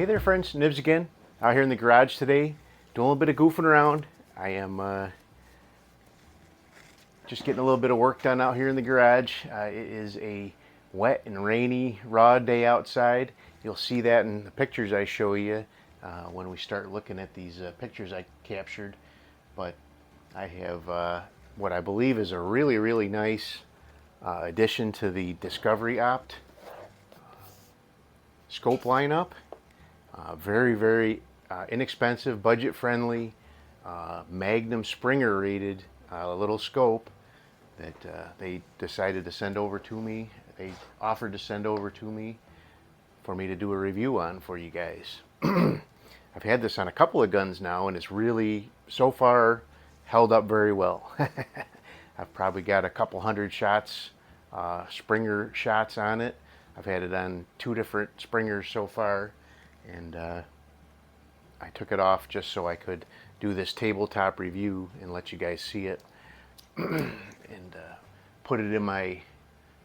Hey there friends, Nibs again, out here in the garage today, doing a little bit of goofing around. I am just getting a little bit of work done out here in the garage. It is a wet and rainy, raw day outside. You'll see that in the pictures I show you when we start looking at these pictures I captured. But I have what I believe is a really nice addition to the Discoveryopt scope lineup. Very inexpensive, budget friendly, Magnum Springer rated little scope that they decided to send over to me. They offered to send over to me for me to do a review on for you guys. I've had this on a couple of guns now, and it's really so far held up very well. I've probably got a couple hundred shots, Springer shots on it. I've had it on 2 different Springers so far, and I took it off just so I could do this tabletop review and let you guys see it and put it in my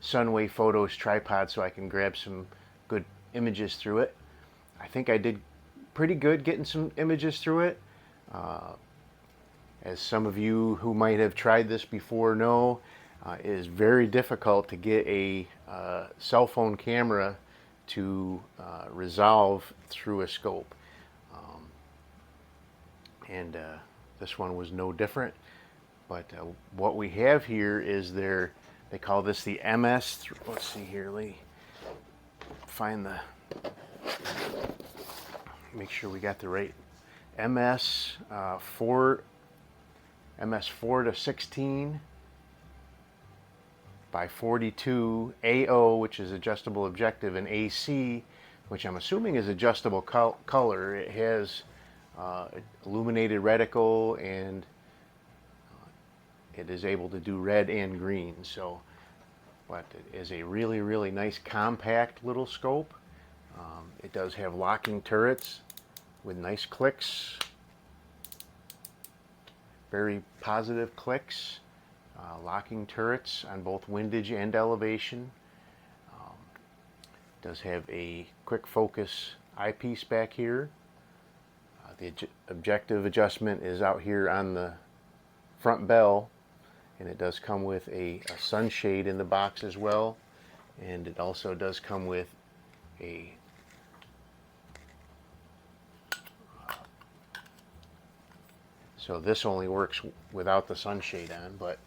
Sunway Photos tripod so I can grab some good images through it. I think I did pretty good getting some images through it. As some of you who might have tried this before know, it is very difficult to get a cell phone camera to resolve through a scope. And this one was no different. But what we have here is they call this the MS, let's see here, let me find make sure we got the right, MS4-16 by 42 AO, which is adjustable objective, and AC, which I'm assuming is adjustable color. It has illuminated reticle, and it is able to do red and green. So, but it is a really nice compact little scope. It does have locking turrets with nice clicks, very positive clicks. Locking turrets on both windage and elevation. Does have a quick focus eyepiece back here. The objective adjustment is out here on the front bell, and it does come with a sunshade in the box as well, and it also does come with a so this only works without the sunshade on, but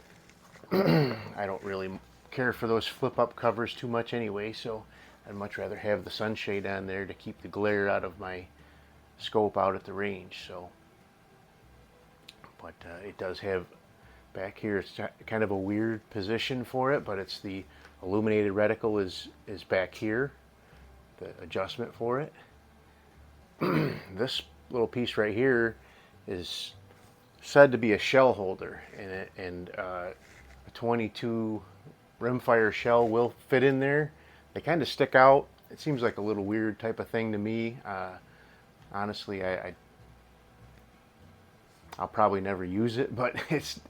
I don't really care for those flip-up covers too much anyway, so I'd much rather have the sunshade on there to keep the glare out of my scope out at the range. So, but it does have back here, it's kind of a weird position for it, but it's the illuminated reticle is back here, the adjustment for it. This little piece right here is said to be a shell holder, and a 22 rimfire shell will fit in there. They kind of stick out. It seems like a little weird type of thing to me. Honestly, I'll probably never use it, but it's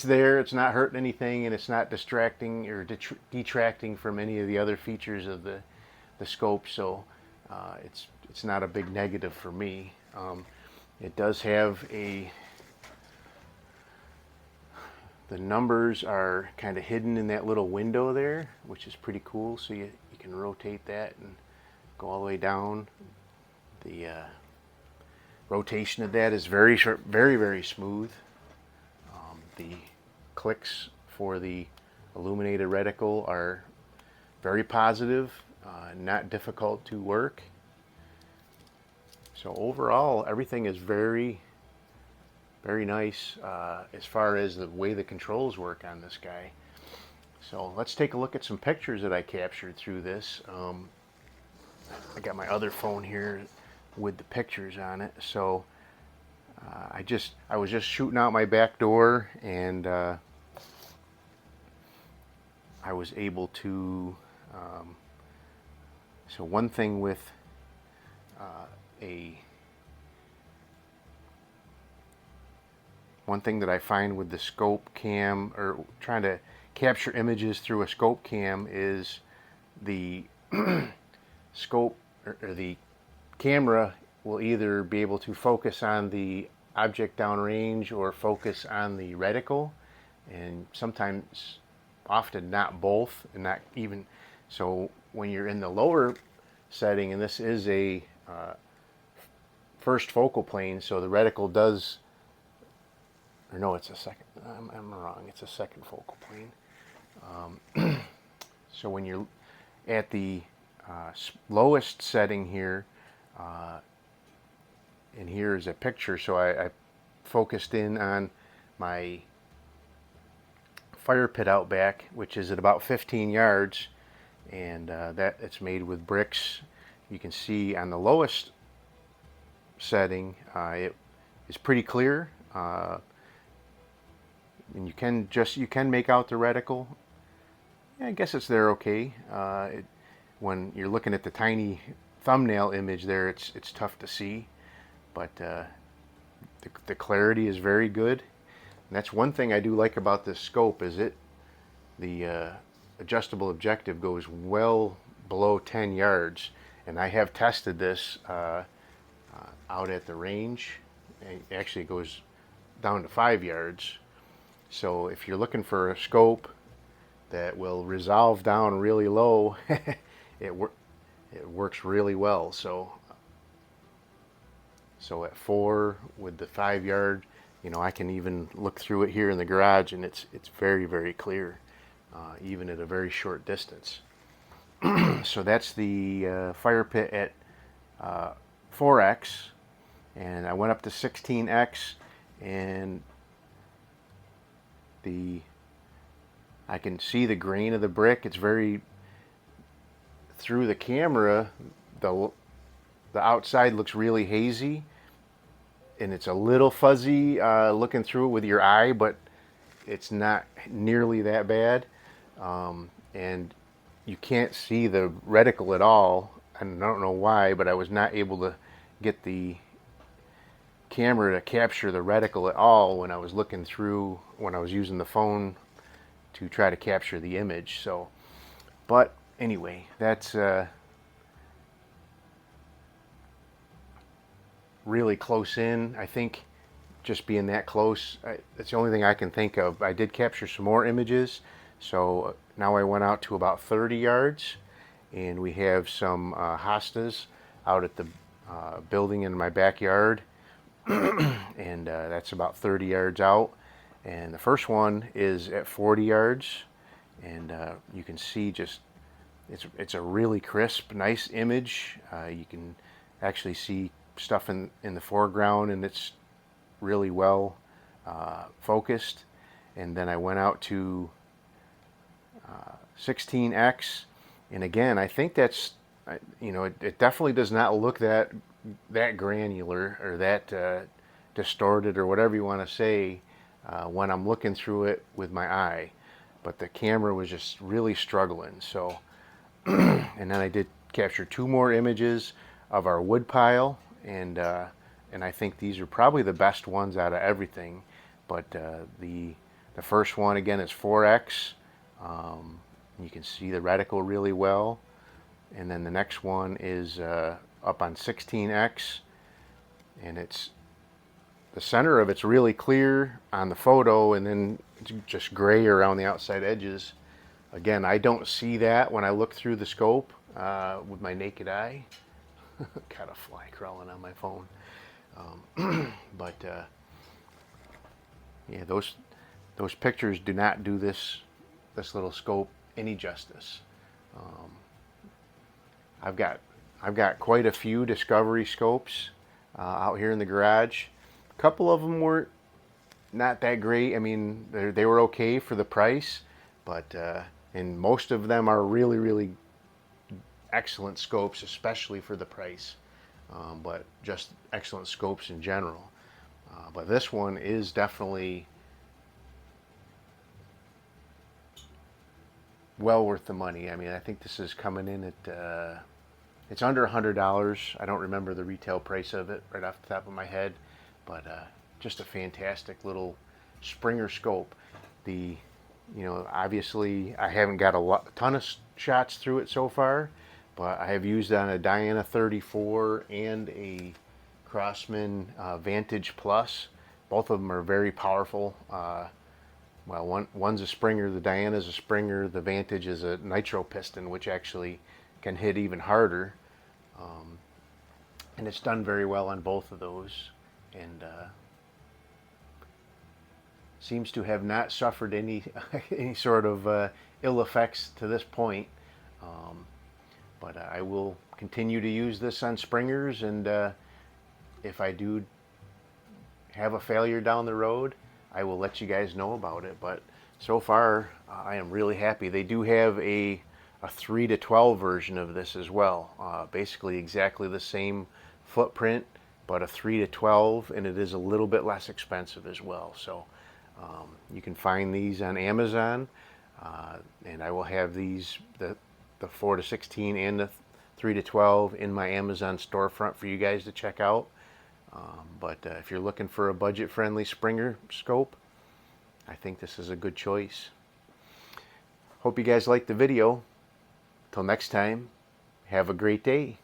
there. It's not hurting anything, and it's not distracting or detracting from any of the other features of the scope. So it's not a big negative for me. It does have the numbers are kind of hidden in that little window there, which is pretty cool. So you can rotate that and go all the way down. The rotation of that is very smooth. The clicks for the illuminated reticle are very positive, not difficult to work. So overall, everything is very nice as far as the way the controls work on this guy. So let's take a look at some pictures that I captured through this. I got my other phone here with the pictures on it. So I was just shooting out my back door, and I was able to so one thing with one thing that I find with the scope cam, or trying to capture images through a scope cam, is the scope or the camera will either be able to focus on the object downrange or focus on the reticle, and sometimes, often not both, and not even. So when you're in the lower setting, and this is a first focal plane, so the reticle does, or no, it's a second, I'm wrong, it's a second focal plane. So when you're at the lowest setting here, and here is a picture, so I focused in on my fire pit out back, which is at about 15 yards, and that it's made with bricks. You can see on the lowest setting it is pretty clear, and you can make out the reticle. Yeah, I guess it's there okay. When you're looking at the tiny thumbnail image there, it's tough to see, but the clarity is very good. And that's one thing I do like about this scope, is the adjustable objective goes well below 10 yards, and I have tested this out at the range. It actually goes down to 5 yards. So if you're looking for a scope that will resolve down really low, it works really well. So at 4 with the 5 yard, I can even look through it here in the garage, and it's very, very clear, even at a very short distance. So that's the fire pit at 4x, and I went up to 16x, and I can see the grain of the brick. It's very, through the camera, the outside looks really hazy, and it's a little fuzzy looking through it with your eye, but it's not nearly that bad. And you can't see the reticle at all, and I don't know why, but I was not able to get the camera to capture the reticle at all when I was looking through, when I was using the phone to try to capture the image. So, but anyway, that's really close in. I think just being that close, that's the only thing I can think of. I did capture some more images, so now I went out to about 30 yards, and we have some hostas out at the building in my backyard, and that's about 30 yards out. And the first one is at 40 yards, and you can see just it's a really crisp, nice image. You can actually see stuff in the foreground, and it's really well focused. And then I went out to 16x, and again, I think that's, it definitely does not look that granular or that distorted or whatever you want to say when I'm looking through it with my eye, but the camera was just really struggling. So and then I did capture 2 more images of our wood pile, and I think these are probably the best ones out of everything. But the first one, again, is 4x. You can see the reticle really well, and then the next one is up on 16x, and the center of it's really clear on the photo, and then it's just gray around the outside edges. Again, I don't see that when I look through the scope with my naked eye. Got a fly crawling on my phone. But yeah, those pictures do not do this little scope any justice. I've got quite a few Discovery scopes out here in the garage. A couple of them were not that great. I mean, they were okay for the price, but and most of them are really, really excellent scopes, especially for the price. But just excellent scopes in general. But this one is definitely well worth the money. I mean, I think this is coming in at it's under $100. I don't remember the retail price of it right off the top of my head, but just a fantastic little Springer scope. Obviously I haven't got a ton of shots through it so far, but I have used on a Diana 34 and a Crossman Vantage Plus. Both of them are very powerful. Well, one's a Springer, the Diana's a Springer, the Vantage is a nitro piston, which actually can hit even harder. And it's done very well on both of those, and seems to have not suffered any any sort of ill effects to this point. But I will continue to use this on Springers, and if I do have a failure down the road, I will let you guys know about it. But so far, I am really happy. They do have a 3 to 12 version of this as well. Basically exactly the same footprint, but a 3 to 12, and it is a little bit less expensive as well. So you can find these on Amazon, and I will have these, the 4 to 16 and the 3 to 12, in my Amazon storefront for you guys to check out. But if you're looking for a budget-friendly Springer scope, I think this is a good choice. Hope you guys liked the video. Till next time, have a great day.